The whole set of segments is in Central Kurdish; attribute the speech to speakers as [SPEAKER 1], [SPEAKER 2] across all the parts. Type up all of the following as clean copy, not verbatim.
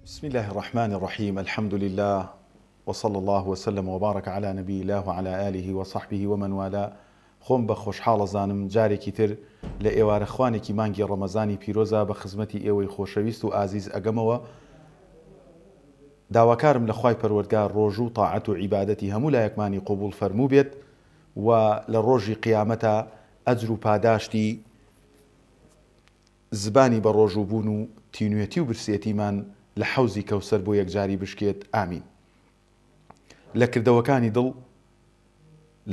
[SPEAKER 1] بسم الله الرحمن الرحيم. الحمد لله وصلى الله وسلم وبارك على نبي الله وعلى آله وصحبه ومن والاه. خۆم بە خۆشحاڵە زانم جارێکی تر لە ئێوارەخوانێکی مانگی ڕەمەزانی پیرۆزە بە خزمەتی ئێوەی خۆشەویست و ئازیز ئەگەمەوە. داواکارم لە خوای پەروەردگار ڕۆژ و تاعەت و عیبادەتی هەموو لایەکمانی قبول فەرموو بێت و لە ڕۆژی قیامەتە ئەجر و پاداشتی زبانی بە ڕۆژووبوون و تینوێتی و برسێتیمان لە حەوزی کەوسەر بۆ یەکجاری بشکێت. ئامین. لە کردەوەکانی دڵ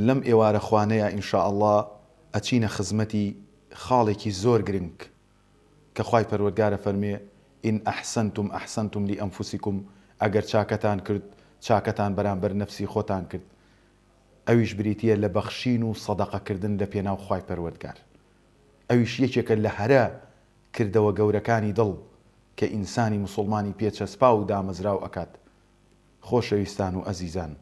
[SPEAKER 1] لەم ئێوارە خوانەیە ئینشاء الله ئەچینە خزمەتی خاڵێکی زۆر گرنگ کە خوای پەروەردگارە فەرمێ ئین ئەحسەنتم ئەحسەنتم لئەنفوسیکم، ئەگەر چاکەتان کرد چاکەتان بەرامبەر نەفسی خۆتان کرد. ئەویش بریتیە لە بەخشین و سەدەقەکردن لە پێناو خوای پەروەردگار. ئەویش یەکێکە لە هەرە کردەوە گەورەکانی دڵ کە ئینسانی مسلمانی پێچەسپا و دامەزراو ئەکات. خۆشەویستان و ئەزیزان،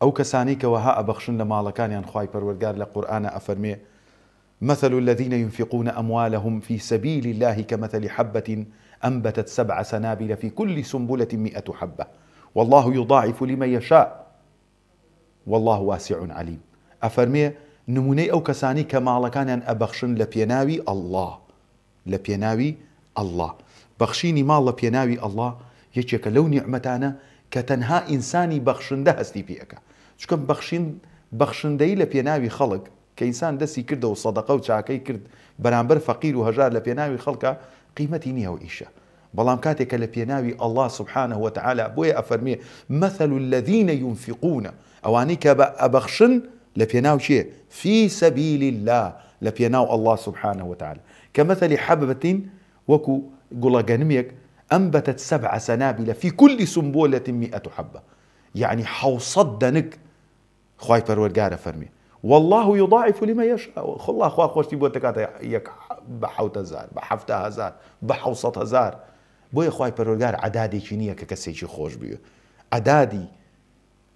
[SPEAKER 1] ئەو کەسانی کە وەها ئەبەخشن لە ماڵەکانیان خوای پەروەردگار لە قورئانە ئەفەرمێ مثل الذين ينفقون أموالهم في سبيل الله كمثل حبة أنبتت 7 سنابل في كل سنبلة 100 حبة والله يضاعف لمن يشاء والله واسع عليم. ئەفەرمێ نمونەی ئەو کەسانی کە ماڵەکانیان ئەبەخشن لە پێناوی الله، لە پێناوی الله. بەخشینی ماڵ لە پێناوی الله یەکێکە لەو نیعمەتانە کە تەنها ئینسانی بەخشندە هەستی پێەکە. چونکە بەخشندەی لە پێناوی خەڵک کە ئینسان دەستی کردە و سەدەقە و چاکەی کرد بەرامبەر فەقیر و هەژار لە پێناوی خەڵکە قیمەتی نییە و ئیشە. بەڵام کاتێکە لە پێناوی الله سبحانه وتعالى بۆیە ئەفەرمێ مثل الذين ينفقون، ئەوانەی کە ئەبەخشن لە پێناو چیە؟ في سبيل الله، لە پێناو الله سبحانه وتعالى كمثل حبة، وەکو گوڵەگەنمێک أنبتت 7 سنابل في كل سنبلة 100 حبة، يعني 700 دەنگ. خوای پەروەردگارە فەرمێ والله يضاعف لمن يشاء. الله خوا خۆشتی بۆ دەکاتە یەک بە 7000 بە 70000 بە 700,000. بۆیە خوای پەروەردگار عەدادێکی نییە کە کەسێکی خۆش بوێ. عەدادی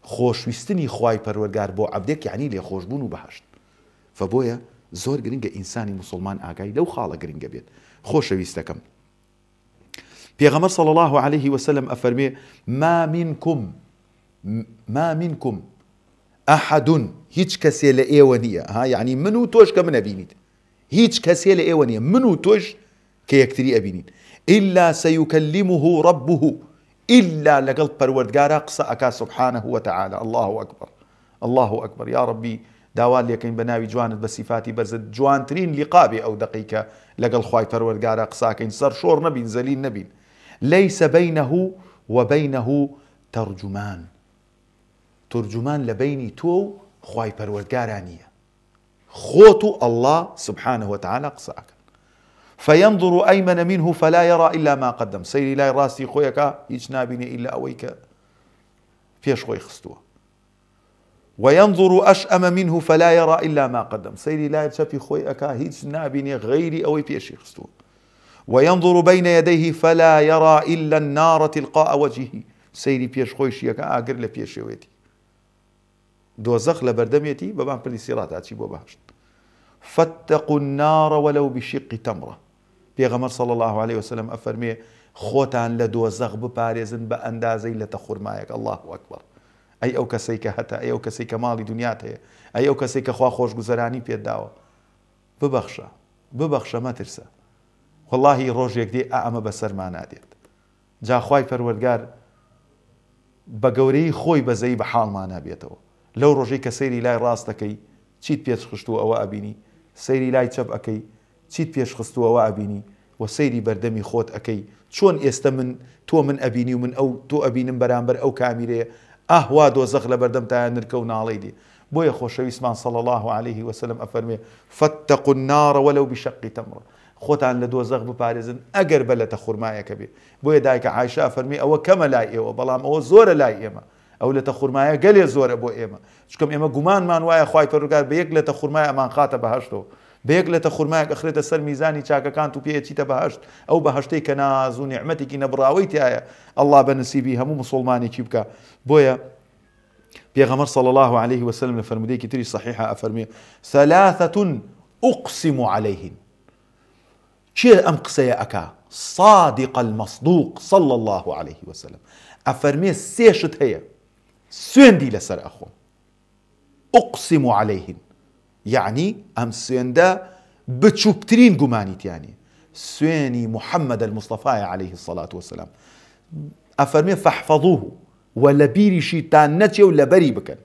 [SPEAKER 1] خۆشویستنی خوای پەروەردگار بۆ عەبدێک یعنی لێخۆشبوون و بەهەشت. فبۆیە زۆر گرنگە ئینسانی مسلمان ئاگای لەو خاڵە گرنگە بێت. خۆشەویستەکەم، پێغەمبەر صلی الله عليه وسلم ئەفەرمێ ما منكم أحد، هیچ کەسێ لە ئێوە نییە، یعنی من و تۆش کە من ئەبینیت، هیچ کەسێ لە ئێوە نییە من و تۆش کە یەکتری ئەبینین، إلا سيكلمه ربه، إلا لەگەڵ پەروەردگارە قسە ئەکا سبحانه وتعالى. الله أكبر الله أكبر. يا ربي داوال لێکەین بە ناوی جوانت بە صفاتی بەرزت جوانترین لیقابێ ئەو دقیقە لەگەڵ خوای پەروەردگارە قساکەین، سەر شۆڕ نەبین، زەلیل نەبین. ليس بينه وبينه ترجمان، ترجمان لە بینی تۆ و خوای پەروەردگارە نییە، خۆت و الله سبحانه وتعالى قسە ئەکەن. فينظر أيمن منه فلا يرى إلا ما قدم، سەیری لای ڕاستی خۆیەکە هیچ نابینێ ئیلا ئەوەی کە پێش خۆی خستووە. وينظر أشأم منه فلا يرى إلا ما قدم، سيري لا يتشفي خوي أكا هيج نابيني غيري أو بيشي خستون. وينظر بين يديه فلا يرى إلا النار تلقاء وجهه، سيري بيش خويش يكا آقر لبيش يويتي دوزخ لبردميتي ببان بلي سيرات هاتشي بو بهشت. فاتقوا النار ولو بشق تمرة. بيغمر صلى الله عليه وسلم أفرمي خوتان لدوزخ بباريزن بأندازي لتخرمايك. الله أكبر. ئەی ئەو کەسەی کە هەتا، ئەی ئەو کەسەی کە ماڵی دنیات هەیە، ئەی ئەو کەسەی کە خوا خۆشگوزەرانی پێداوە، ببەخشە مەترسە. وەڵڵاهی ڕۆژێک دێ ئەمە بەسەرمان نادێت. جا خوای پەروەردگار بە گەورەی خۆی بەزەی بە حاڵمان نابێتەوە. لەو ڕۆژەی کە سەیری لای ڕاست دەکەی چیت پێش خستووە ئەوە ئەبینی، سەیری لای چەپ ئەەکەی چیت پێش خستووە ئەوە ئەبینی، و سەیری بەردەمی خۆت ئەەکەی چۆن ئێستا تۆ من ئەبینی و من ئەو تۆ ئەبینم بەرامبەر ئەو کامیرەیە. ئەهوا دۆزەخ لە بەردەم تایان نرکە و ناڵەی دی. بۆیە خۆشەویستمان صلی الله عليه وسلم ئەفەرمێ فاتقوا النار ولو بشق تمرة، خۆتان لە دۆزەخ بپارێزن ئەگەر بە لە تەخورمایەکە بێ. بۆیە دایکە عایشە ئەفەرمێ ئەوە کەمە لای ئێوە، بەڵام ئەوە زۆرە لای ئێمە، ئەو لە تەخورمایە گەلێ زۆرە بۆ ئێمە، چونکە ئێمە گومانمان وایە خوای پەروەردگار بە یەک لە تەخورمایە ئەمان خاتە بەهەشتەوە، بە یەک لە تەخورمایەک ئەخرێتە سەر میزانی چاکەکان و پێچیتە بەهەشت. ئەو بەهەشتەی کە ناز و نیعمەتێکی نەبڕاوەی تایە الله بە نسیبی هەموو مسلمانێکی بکە. بۆیە پێغەمبەر صلی الله عليه وسلم لە فەرمودەیەکی تری صحیحە ئەفەرمێ ثلاثة أقسم عليهن، چێ ئەم قسەیە ئەکا؟ صادق المصدوق صلى الله عليه وسلم ئەفەرمێ سێشت هەیە سوێندی لەسەر ئەخۆم أقسم عليهن يعني ئەم سوێندە بچووکترین گومانیتیانی سوێنی محەممەد المصطفى عليه الصلاة والسلام ئەفەرمێ فاحفظوه و لە بیریشیتان نەچێ و لەبەری بکەن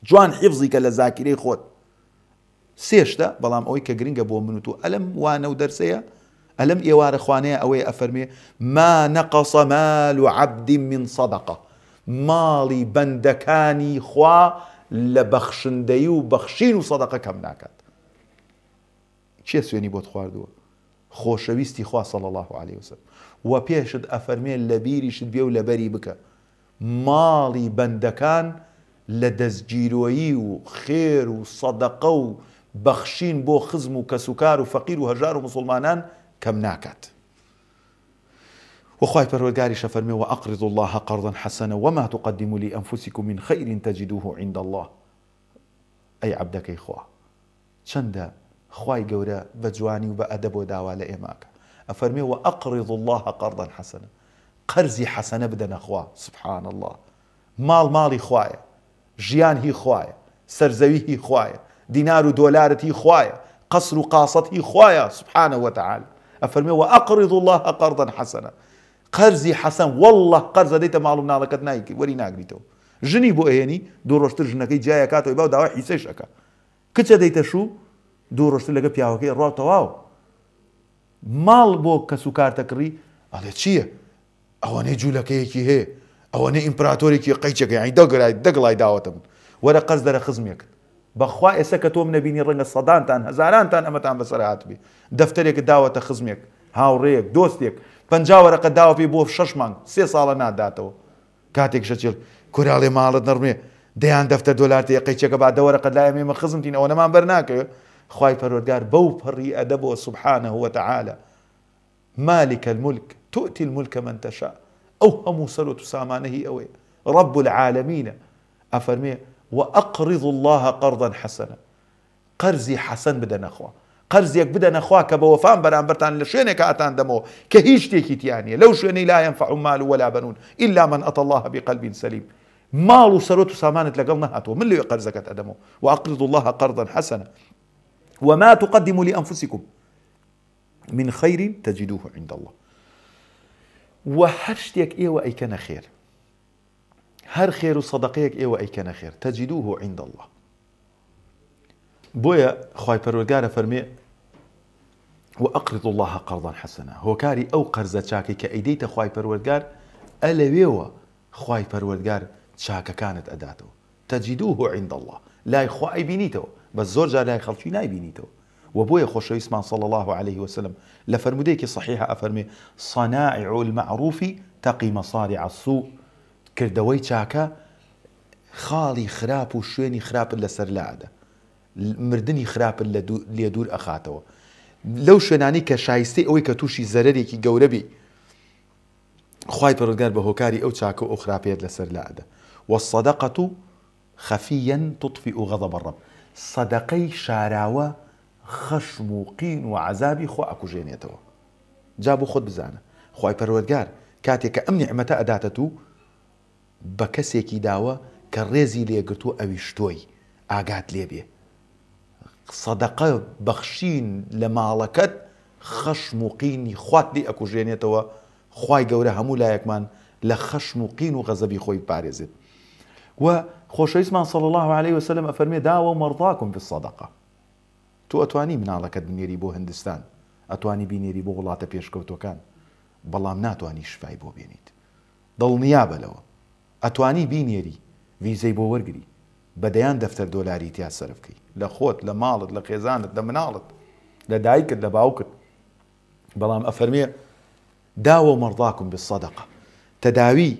[SPEAKER 1] جوان حیفزی کە لە زاکیرەی خۆت سێشتە بەڵام ئەوەی کە گرنگە بۆ من و تۆ ئەلەم وانە و دەرسەیە ئەلەم ئێوارە خوانەیە ئەوەیە ئەفەرمێ ما نەقەص مال عبد من صدقة ماڵی بەندەکانی خوا لە بەخشندەی و بەخشین و سەدەقە کەم ناکات چێ سوێنی بۆت خواردووە خۆشەویستی خوا صلی الله عليه وسلم و پێشت ئەفەرمێ لە بیریشت بێ و لەبەری بکە ماڵی بەندەکان لە دەستگیرۆیی و خێر و سەدەقە و بەخشین بۆ خزم و کەسوکار و فەقیر و هەژار و مسلمانان کەم ناکات وخوای پەروەردگاریش ئەفەرمێ وأقرضوا الله قرضا حسنا وما تقدموا لأنفسكم من خير تجدوه عند الله ئەی عەبدەکەی خوا چەندە خوای گەورە بە جوانی و بە ئەدەب و داوا لە ئێماکە ئەفەرمێ وأقرضوا الله قرضا حسنا قەرزی حەسەنە بدەنە خوا سبحان الله ماڵی خوایە ژیان هی خوایە سەرزەوی هی خوایە دینار و دۆلارت هی خوایە قەسر و قاسەت هی خوایە سبحانه وتعالى ئەفەرمێ وأقرضوا الله قرضا حسنا قەرزی حەسەن والله قەرز دەدەیتە ماڵ و مناڵەکەت وەری ناگریتەوە ژنی بۆ ئەهێنی دوو ڕۆژتر ژنەکەی جای ئەکاتەوە با و داوای حیسەیش ئەکا کچە دەیتە شوو دوو ڕۆژتر لەگە پیاوەکەی ڕاو تەواو ماڵ بۆ کەس و کارتەکڕی ئەڵێ چییە ئەوانەی جوولەکەیەکی هەیە ئەوانەی ئیمپراتۆرێکی قەیچەکە یانی دەگڵای داوەتە من وەرە قەرز دەرە خزمێکت بەخوا ئێستا کە تۆم نەبینی ڕەنگە سەدانتان هەزارانتان ئەمەتان بەسەر هاتبێ دەفتەرێکت داوەتە خزمێک هاوڕێیەک دۆستێک 50 وەرەقە داوە پێی بۆ 6 مانگ 3 ساڵە ناداتەوە کاتێک شەچێل کوراڵێ ماڵت نەڕمێ دەیان دەفتەر دۆلارتەیە قەیچەکە با دەوەرەقەت لای ئەمێمە خزمتین ئەوە نەمان بەرناکەوێ خوای پەروەردگار بەو پەڕی ئەدەبەوە سبحانه وتعالى مالك الملك تؤتي الملك من تشاء ئەو هەموو سەرۆت و سامانە هی ئەوەیە رب العالمين ئەفەرمێ وأقرضوا الله قرضا حسنا قەرزی حەسەن بدەنە خوا قەرزێک بدەنە خوا کە بە وەفام بەرامبەرتان لە شوێنێک ئاتان دەمەوە کە هیچ شتێکی تیانە لەو شوێنەی لا ينفع مال ولا بنون إلا من أتى الله بقلب سليم ماڵ و سەرۆت و سامانت لەگەڵ نەهاتەوە من لەوێ قەرزەکەت ئەدەمەوە وأقرضوا الله قرضا حسنا وما تقدموا لأنفسكم من خير تجدوه عند الله وهر شتێک ئێوە ئەیکەنە خێر هەر خێر و سەدەقەیەک ئێوە ئەیکەنە خێر تجدوه عند الله بۆیە خوای پەروەردگارە فەرمێ وأقرضوا الله قرضا حسنا هۆکاری ئەو قەرزە چاکەی کە ئەیدەیتە خوای پەروەردگار ئەلەوێوە خوای پەروەردگار چاکەکانت ئەداتەوە تجدوه عند الله لای خوا ئەیبینیتەوە بە زۆر جار لای خەڵکی نایبینیتەوە وبويا خۆشەویستمان صلى الله عليه وسلم لفرموديك صحيحة أفرمي صنائع المعروف تقي مصارع السوء كردوي چاكا خالي خراب و شوێنی خراپ لەسەر لاعدە مردنی خراپ لێ دوور ئەخاتەوە لەو شوێنانی کە شایستەی ئەوەی کە تووشی زەرەرێکی گەورە بی خوای پەروەردگار بە هۆکاری ئەو چاکە و ئەو خراپەیەت لەسەر لاعدە والصدقة خفيا تطفئ غضب الرب صدقەی شاراوە خەشم و قین و عەزابی خوا ئەکوژێنێتەوە جا بۆ خۆت بزانە خوای پەروەردگار کاتێک کە ئەم نیعمەتە ئەداتە و بە کەسێکی داوە کە ڕێزی لێگرتووە ئەویش تۆی ئاگات لێ بێ سەدەقە بەخشین لە ماڵەکەت خەشم و قینی خوات لێ ئەکوژێنێتەوە خوای گەورە هەموو لایەکمان لە خەشم و قین و غەزەبی خۆی پارێزێت و خۆشەویستمان صلی الله عليه وسلم ئەفەرمێ داوە مەرضاکم بالصەدەقە تۆ ئەتوانی مناڵەکەت بنێری بۆ هەندستان ئەتوانی بینێری بۆ وڵاتە پێشکەوتەکان بەڵام ناتوانی شفای بۆ بێنیت دڵنیا بەلەوە ئەتوانی بینێری ویزەی بۆ وەرگری بەدەیان دەفتەر دۆلاری تیا سەرف بکەی لە خۆت لە ماڵت لە خێزانت لە مناڵت لە دایکت لە باوکت بەڵام ئەفەرمێ داوە مەرضاکم بالصەدەقە تەداوی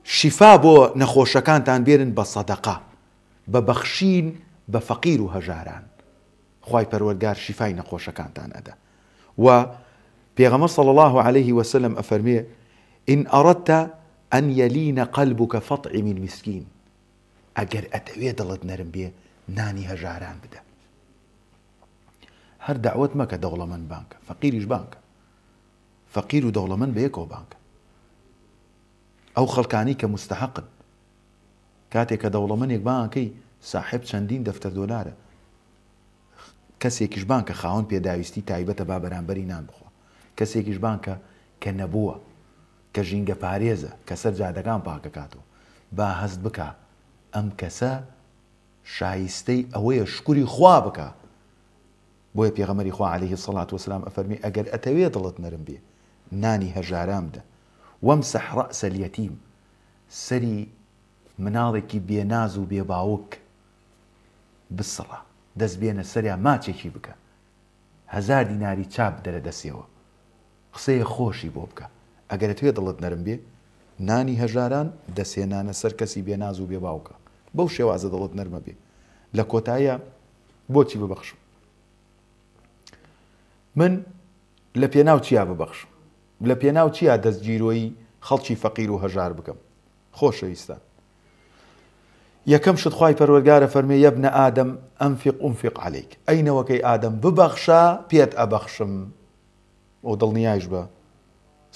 [SPEAKER 1] شیفا بۆ نەخۆشەکانتان بێرن بە سەدەقە بە بەخشین بە فەقیر و هەژاران خوای پەروەردگار شیفای نەخۆشەکانتان ئەدا و پێغەمبەر صلی الله عليه وسلم ئەفەرمێ إن أردت أن يلين قلبك فطعم المسكين ئەگەر ئەتەوێ دڵت نەرم بێ نانی هەژاران بدە هەر دعوت مەکە دەوڵەمەند بانکە، فەقیریش بانکە، فەقیر و دەوڵەمەند بەیەکەوە بانکە. ئەو خەڵکانی کە مستحقن کاتێک کە دەوڵەمەندێک بانکەی ساحب چەندین دەفتەر دۆلارە، کەسێکیش بانکە خاوەن پێداویستی تایبەتە با بەرامبەری نان بخوا، کەسێکیش بانکە کە نەبووە، کە ژینگە پارێزە، کە سەر جادەکان پاکەکاتەوە، با هەست بکە ئەم کەسە شایستەی ئەوەیە شکوری خوا بکە. بۆیە پێغەمبەری خوا عەلەیهی سەڵات وەسەلام ئەفەرمی ئەگەر ئەتەوێ دڵت نەرم بێ نانی هەژاران بدە، وەمسەح ڕەئسە اليەتیم، سەری مناڵێکی بێناز و بێباوک بسڕە، دەست بێنە سەریان ماچێکی بکە، 1000 دیناری چاپ دەرە دەسێەوە، قسەیە خۆشی بۆ بکە. ئەگەر ئەتەوێ دڵت نەرم بێ نانی هەژاران دەسێنانە سەر کەسی بێناز و بێباوکە، بەو شێوازە دڵت نەرمە بێ. لە کۆتاییە بۆچی ببەخشم؟ من لە پێناو چیا ببەخشم؟ لە پێناو چیا دەستگیرۆی خەڵکی فەقیر و هەژار بکەم؟ خۆشەویستان، یەکەم شت خوای پەروەردگارە فەرمێ یەبنە ئادەم ئەنفق ئونفق عەلەیک، ئەینەوەکەی ئادەم ببەخشە پێت ئەبەخشم. ئەو دڵنیایش بە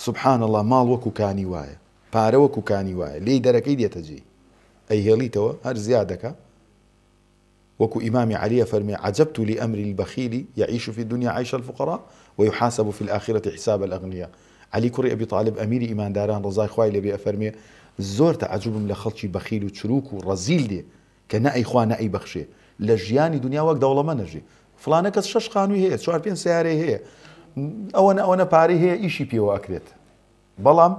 [SPEAKER 1] سوبحان الله، ماڵ وەکو کانی وایە، پارە وەکو کانی وایە، لێی دەرەکەی دێتە جێ، ئەی هێڵیتەوە هەر زیادەکە. وەکو ئیمامی عەلیە فەرمێ عەجەبت لأمر البخيل يعيش في الدنيا عيش الفقراء ويحاسب في الآخرة حساب الأغنياء. علی کوڕی ئەبی طالب ئەمیری ئیمانداران ڕزای خوای لێبێ ئەفەرمێ زۆر تەعەجوبم لە خەڵکی بەخیل و چروک و ڕەزیل دێ کە نە ئەیخوا نە ئەیبەخشێ، لە ژیانی دنیا وەک دەوڵەمەند نەژێ. فڵانە کەس 6 خانووی هەیە، 4-5 سیارەی هەیە، ئەوەنە پارەی هەیە، ئیشی پێوە ئەکرێت، بەڵام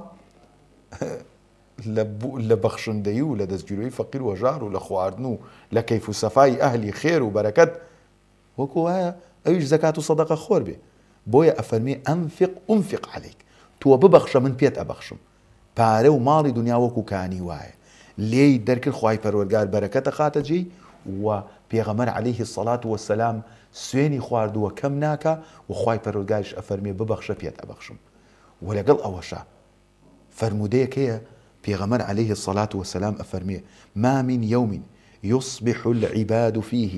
[SPEAKER 1] لە بەخشندەی و لە دەستگیرۆی فەقیر و هەژار و لە خواردن و لە کەیف و سەفای ئەهلی خێر و بەرەکەت وەکو وایە ئەویش زەکات و سەدەقە خۆر بێ. بۆیە ئەفەرمێ ئەنفق ئونفق عەلەیک، تۆ ببەخشە من پێت ئەبەخشم. پارە و ماڵی دنیا وەکو کانی وایە، لێی دەرکرد خوای پەروەردگار بەرەکەتە خاتە جێی و پێغەمبەر عەلەیهی سەڵات وەسەلام سوێنی خواردووە کەم ناکە و خوای پەروەردگاریش ئەفەرمێ ببەخشە پێت ئەبەخشم. و لەگەڵ ئەوەشە فەرمودەیەک هەیە پێغەمبەر عەلەیهی سەڵات وەسەلام ئەفەرمێ ما من يوم يصبح العباد فيه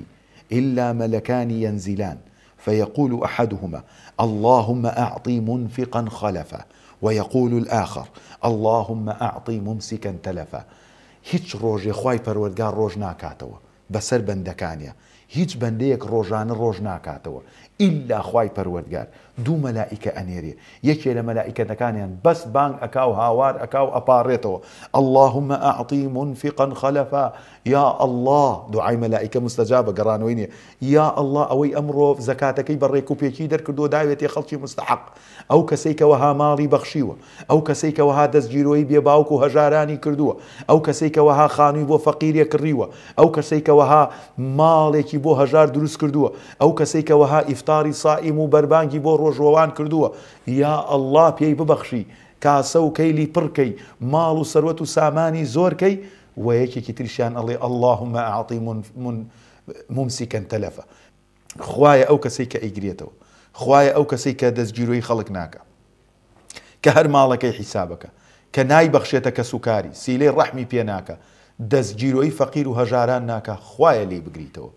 [SPEAKER 1] إلا ملكان ينزلان فيقول أحدهما اللهم أعطي منفقا خلفا ويقول الآخر اللهم أعطي ممسكا تلفا. هیچ ڕۆژێ خوای پەروەردگار ڕۆژ ناکاتەوە بەسەر بەندەکانیە، هیچ بەندەیەک ڕۆژانە ڕۆژ ناکاتەوە ئیلا خوای پەروەردگار دوو مەلائیکە ئەنێرێ، یەکێ لە مەلائیکەتەکانیان بەس بانگ ئەکا و هاوار ئەکا و ئەپارڕێتەوە اللهم أعطي منفقا خلفا، یا الله دوعای مەلائیکە مستەجابە گەڕانەوەی نییە، یا الله ئەوەی ئەمڕۆ زەکاتەکەی بە ڕێکوپێکی دەرکردو داوێتێ خەڵکی مستحق، ئەو کەسەی کە وەها ماڵی بەخشیوە، ئەو کەسەی کە وەها دەستگیرۆی بێباوک و هەژارانی کردووە، ئەو کەسەی کە وەها خانووی بۆ فەقیرێ کڕیوە، ئەو کەسەی کە وەها ماڵێکی بۆ هەژار دروست کردووە، ئەو کەسەی کە وەها ئیفتاری سائیم و بەربانگی بۆ ڕۆژوەوان کردووە، یا الله پێی ببەخشی، کاسە و کەیلی پڕکەی، ماڵ و سەروەت و سامانی زۆرکەی، و یەکێکی تریشیان ئەڵێ اللهم أعطي ممسكا تلفا. خوایە ئەو کەسەی کە ئەیگرێتەوە، خوایە ئەو کەسەی کە دەستگیرۆی خەڵک ناکە، کە هەر ماڵەکەی حیسابەکە، کە نایبەخشێتە کە سوکاری سیلەی ڕەحمی پێ ناکە، دەستگیرۆی فەقیر و هەژاران ناکە، خوایە لێی بگریتەوە.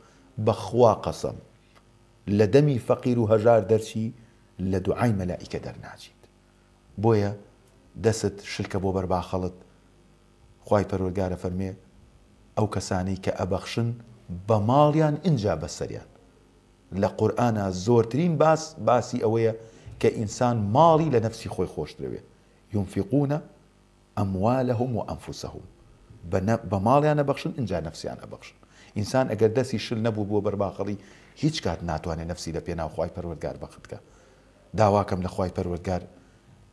[SPEAKER 1] بەخوا قەسەم لە دەمی فەقیر و هەژار دەرچی لە دوعای مەلائیکە دەرناچیت. بۆیە دەست شلکە بۆ بەرباخەڵت. خوای پەروەردگارە فەرمێ ئەو کەسانی کە ئەبەخشن بە ماڵیان ئینجا بەسەریان. لە قورئانە زۆرترین باسی ئەوەیە کە ئینسان ماڵی لە نەفسی خۆی خۆشترەوێ. ينفقون أموالهم وأنفسهم، بە ماڵیان ئەبەخشن ئینجا نەفسیان ئەبەخشن. ئینسان ئەگەر دەستی شل نەبوو بۆ بەرباخەڵی هیچ کات ناتوانێت نەفسی لە پێناو خوای پەروەردگار بەختکە. داواکەم لە خوای پەروەردگار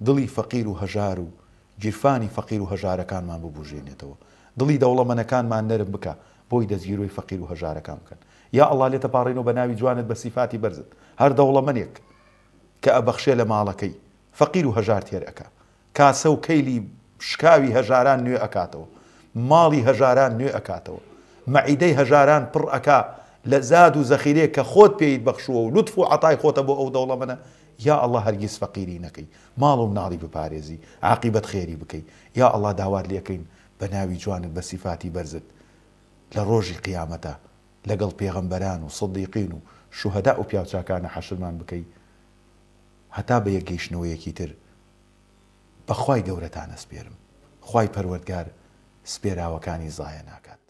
[SPEAKER 1] دڵی فەقیر و هەژار و گیرفانی فەقیر و هەژارەکانمان ببوژێنێتەوە، دڵی دەوڵەمەندەکانمان نەرم بکە بۆی دەستگیرۆی فەقیر و هەژارەکان بکەن. یا ئەڵڵا لێتە پاڕێنەوە بە ناوی جوانت بە سیفاتی بەرزت. هەر دەوڵەمەندێک کە ئەبەخشێ لە ماڵەکەی فەقیر و هەژار تێر ئەکا، کاسە و کەیلی شکاوی هەژاران نوێ ئەکاتەوە، ماڵی هەژاران نوێ ئەکاتەوە، مەعیدەی هەژاران پڕ ئەکا لە زاد و زەخیرەیە کە خۆت پێیت بەخشووە و لوتف و عەتای خۆتە بۆ ئەو دەوڵەمەندە. یا ئەڵڵا هەرگیز فەقیری نەکەی، ماڵ و مناڵی بپارێزی، عاقیبەت خێری بکەی. یا ئەڵڵا داوات لێکەین بە ناوی جوانت بە سیفاتی بەرزت لە ڕۆژی قیامەتە لەگەڵ پێغەمبەران و سەدیقین و شوهەدا و پیاوچاکانە حەشرمان بکەی هەتا بە یەکگەیشتنەوەیەکی تر بەخوای گەورەتانە سپێرم خوای پەروەردگار سپێراوەکانی زایە ناکات.